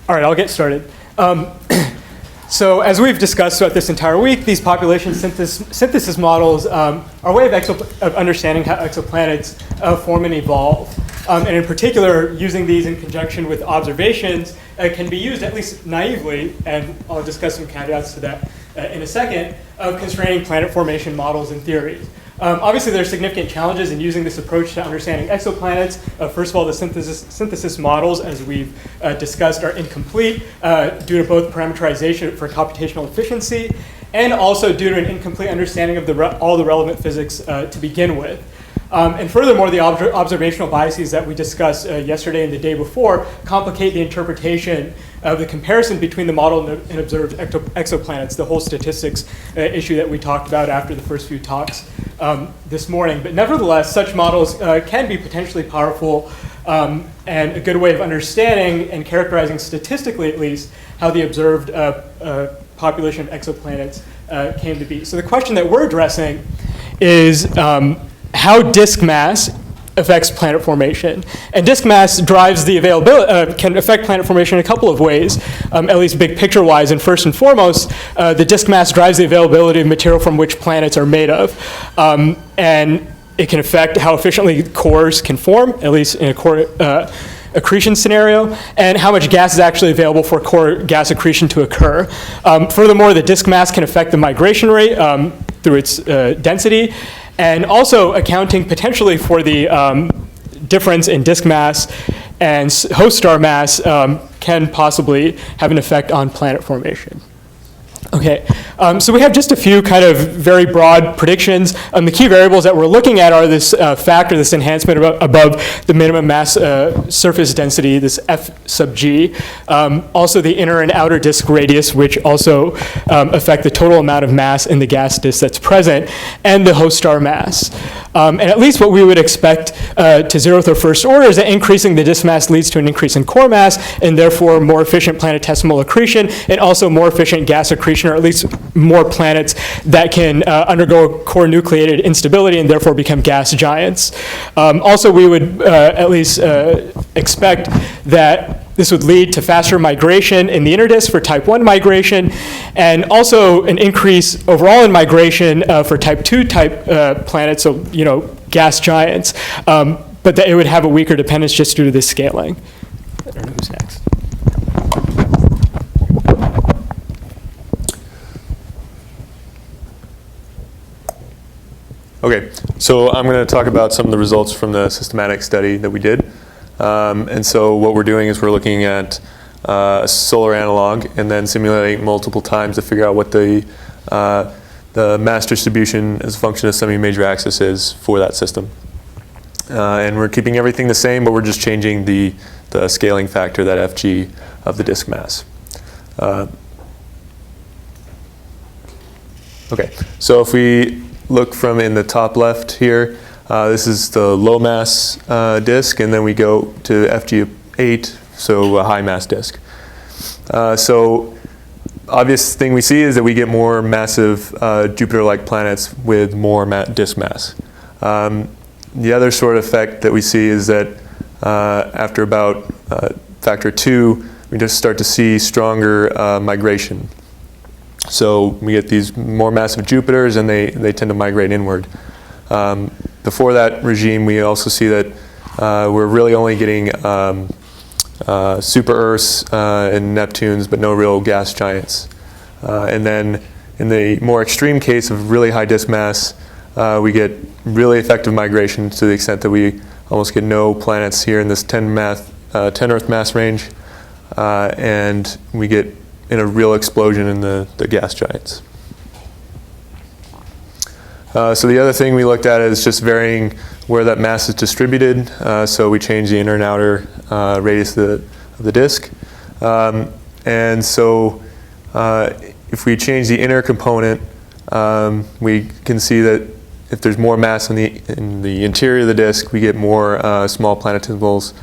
All right, I'll get started. So as we've discussed throughout this entire week, these population synthesis models are a way of understanding how exoplanets form and evolve. And in particular, using these in conjunction with observations can be used, at least naively, and I'll discuss some caveats to that in a second, of constraining planet formation models and theories. Obviously, there are significant challenges in using this approach to understanding exoplanets. First of all, the synthesis models, as we've discussed, are incomplete due to both parameterization for computational efficiency and also due to an incomplete understanding of all the relevant physics to begin with. And furthermore, the observational biases that we discussed yesterday and the day before complicate the interpretation of the comparison between the model and observed exoplanets, the whole statistics issue that we talked about after the first few talks this morning. But nevertheless, such models can be potentially powerful and a good way of understanding and characterizing statistically, at least, how the observed population of exoplanets came to be. So the question that we're addressing is how disk mass affects planet formation. And disk mass drives the availability, can affect planet formation in a couple of ways, at least big picture wise. And first and foremost, the disk mass drives the availability of material from which planets are made of. And it can affect how efficiently cores can form, at least in a core accretion scenario, and how much gas is actually available for core gas accretion to occur. Furthermore, the disk mass can affect the migration rate through its density, and also accounting potentially for the difference in disk mass and host star mass can possibly have an effect on planet formation. Okay, so we have just a few kind of very broad predictions. The key variables that we're looking at are this factor, this enhancement above the minimum mass surface density, this F sub g. Also the inner and outer disk radius, which also affect the total amount of mass in the gas disk that's present, and the host star mass. And at least what we would expect to zeroth or first order is that increasing the disk mass leads to an increase in core mass, and therefore more efficient planetesimal accretion, and also more efficient gas accretion, or at least more planets that can undergo core nucleated instability and therefore become gas giants. Also, we would at least expect that this would lead to faster migration in the inner disk for type 1 migration, and also an increase overall in migration for type 2 planets, so gas giants, but that it would have a weaker dependence just due to this scaling. I don't know who's next. Okay, so I'm going to talk about some of the results from the systematic study that we did. And so what we're doing is we're looking at a solar analog and then simulating multiple times to figure out what the mass distribution as a function of semi-major axis is for that system. And we're keeping everything the same, but we're just changing the scaling factor, that Fg of the disk mass. Okay, so if we look from in the top left here, this is the low mass disk, and then we go to FG8, so a high mass disk. So obvious thing we see is that we get more massive Jupiter-like planets with more disk mass. The other sort of effect that we see is that after about factor 2, we just start to see stronger migration. So we get these more massive Jupiters, and they tend to migrate inward. Before that regime, we also see that we're really only getting super Earths and Neptunes, but no real gas giants. And then in the more extreme case of really high disk mass, we get really effective migration to the extent that we almost get no planets here in this 10 Earth mass range, and we get in a real explosion in the gas giants. So the other thing we looked at is just varying where that mass is distributed. So we change the inner and outer radius of the disk. And so if we change the inner component, we can see that if there's more mass in the interior of the disk, we get more small planetesimals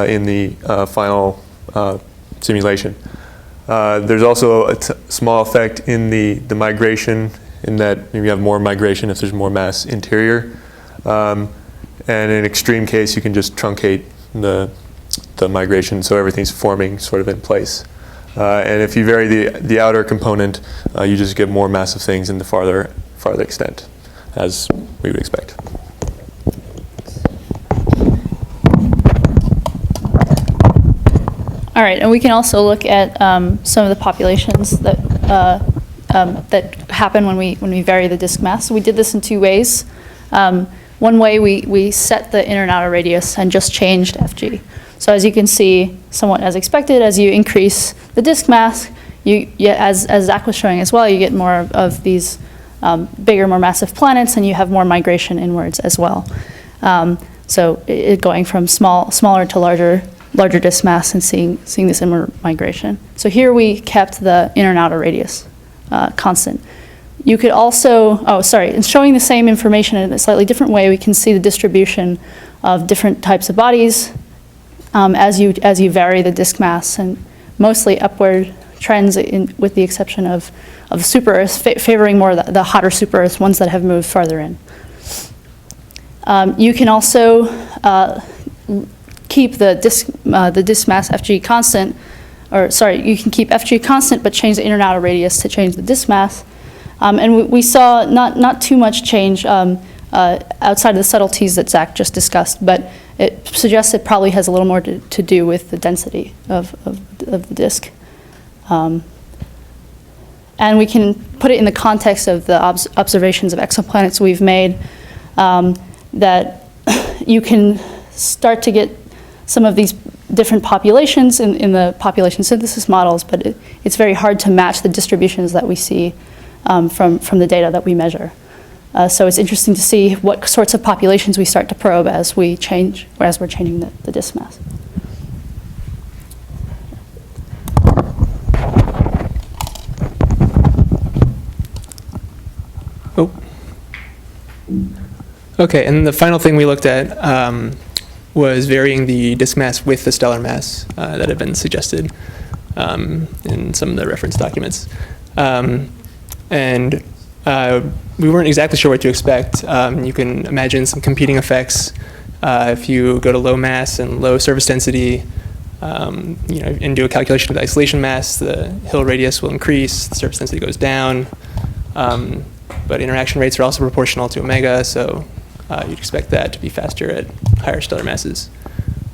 in the final simulation. There's also a small effect in the migration, in that you have more migration if there's more mass interior. And in extreme case, you can just truncate the the migration, so everything's forming sort of in place. And if you vary the outer component, you just get more massive things in the farther extent, as we would expect. All right, and we can also look at some of the populations that happen when we vary the disk mass. We did this in two ways. One way, we set the inner and outer radius and just changed FG. So as you can see, somewhat as expected, as you increase the disk mass, as Zach was showing as well, you get more of these bigger, more massive planets, and you have more migration inwards as well. So going from smaller to larger disk mass and seeing this inward migration. So here we kept the inner and outer radius constant. You could also, in showing the same information in a slightly different way, we can see the distribution of different types of bodies as you vary the disk mass, and mostly upward trends with the exception of super Earths, favoring more the hotter super Earths, ones that have moved farther in. You can also keep the disk mass FG constant, you can keep FG constant but change the inner and outer radius to change the disk mass. And we saw not too much change outside of the subtleties that Zach just discussed, but it suggests it probably has a little more to do with the density of the disk. And we can put it in the context of the observations of exoplanets we've made, that you can start to get some of these different populations in the population synthesis models, but it's very hard to match the distributions that we see from the data that we measure. So it's interesting to see what sorts of populations we start to probe as we're changing the disk mass. Oh. Okay, and the final thing we looked at was varying the disk mass with the stellar mass that had been suggested in some of the reference documents. And we weren't exactly sure what to expect. You can imagine some competing effects. If you go to low mass and low surface density, and do a calculation of the isolation mass, the Hill radius will increase, the surface density goes down. But interaction rates are also proportional to omega, so you'd expect that to be faster at higher stellar masses.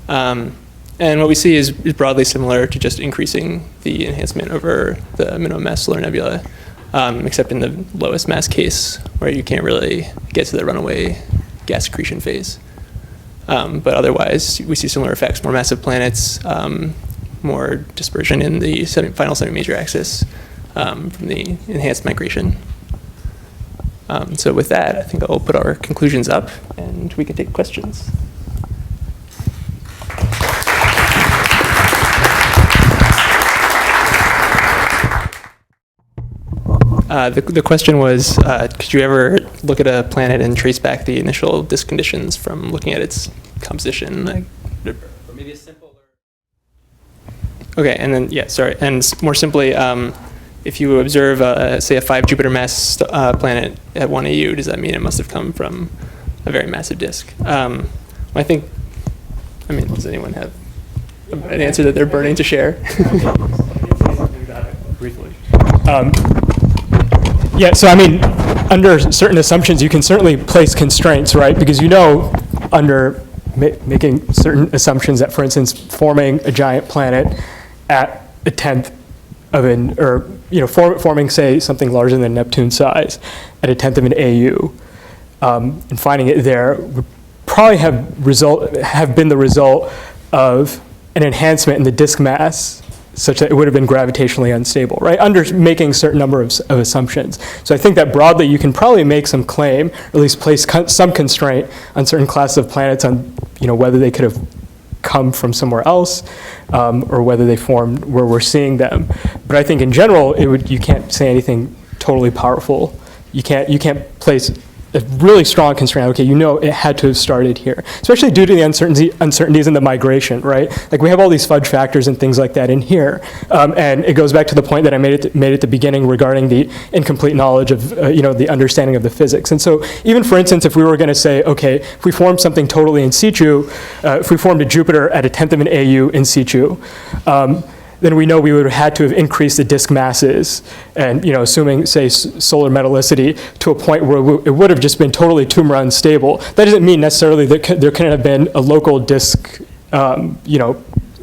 And what we see is broadly similar to just increasing the enhancement over the minimum mass solar nebula, except in the lowest mass case, where you can't really get to the runaway gas accretion phase. But otherwise, we see similar effects: more massive planets, more dispersion in the final semi-major axis from the enhanced migration. So with that, I think I'll put our conclusions up, and we can take questions. The question was, could you ever look at a planet and trace back the initial disk conditions from looking at its composition? Or maybe a simpler. Okay, and then, and more simply, if you observe, say, a 5 Jupiter mass planet at 1 AU, does that mean it must have come from a very massive disk? Does anyone have an answer that they're burning to share? Briefly. Under certain assumptions, you can certainly place constraints, right? Because under making certain assumptions that, for instance, forming a giant planet at a tenth of forming, say, something larger than Neptune size at a tenth of an AU, and finding it there would probably have been the result of an enhancement in the disk mass, such that it would have been gravitationally unstable, right? Under making a certain number of assumptions. So I think that broadly you can probably make some claim, or at least place some constraint on certain classes of planets on, whether they could have come from somewhere else, or whether they formed where we're seeing them. But I think in general, you can't say anything totally powerful. You can't place a really strong constraint. Okay, you know it had to have started here, especially due to the uncertainties in the migration, right? Like we have all these fudge factors and things like that in here, and it goes back to the point that I made at the beginning regarding the incomplete knowledge of the understanding of the physics. And so even for instance, if we were going to say, okay, if we formed something totally in situ, if we formed a Jupiter at a tenth of an AU in situ, then we know we would have had to have increased the disk masses and, assuming, say, solar metallicity to a point where it would have just been totally tumor unstable. That doesn't mean necessarily that there couldn't have been a local disk,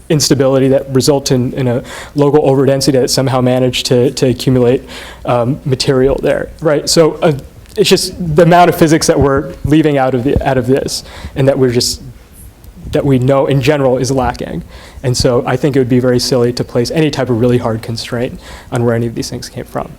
instability that results in a local overdensity that somehow managed to accumulate material there, right? So it's just the amount of physics that we're leaving out of this, and that that we know in general is lacking. And so I think it would be very silly to place any type of really hard constraint on where any of these things came from.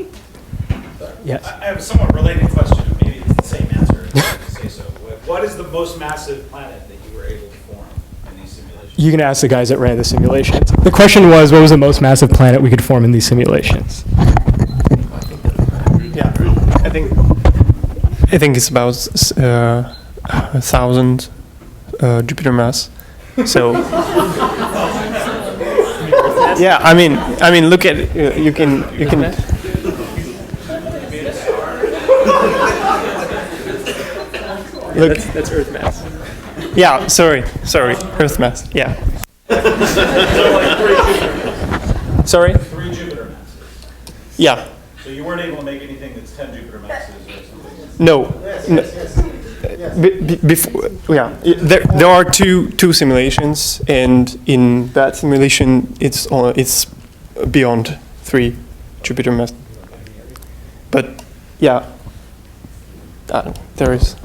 Yes? I have a somewhat related question, maybe it's the same answer, if I can say so. What is the most massive planet that you were able to form in these simulations? You can ask the guys that ran the simulations. The question was, what was the most massive planet we could form in these simulations? Yeah, I think it's about 1,000 Jupiter mass. So yeah, I mean, look at you can. Look, That's Earth mass. yeah, sorry, Earth mass. Yeah. Sorry. 3 Jupiter masses. Yeah. So you weren't able to make anything that's 10 Jupiter masses or something? No. Before, yeah, there are two simulations, and in that simulation, it's beyond 3 Jupiter mass. But yeah, there is.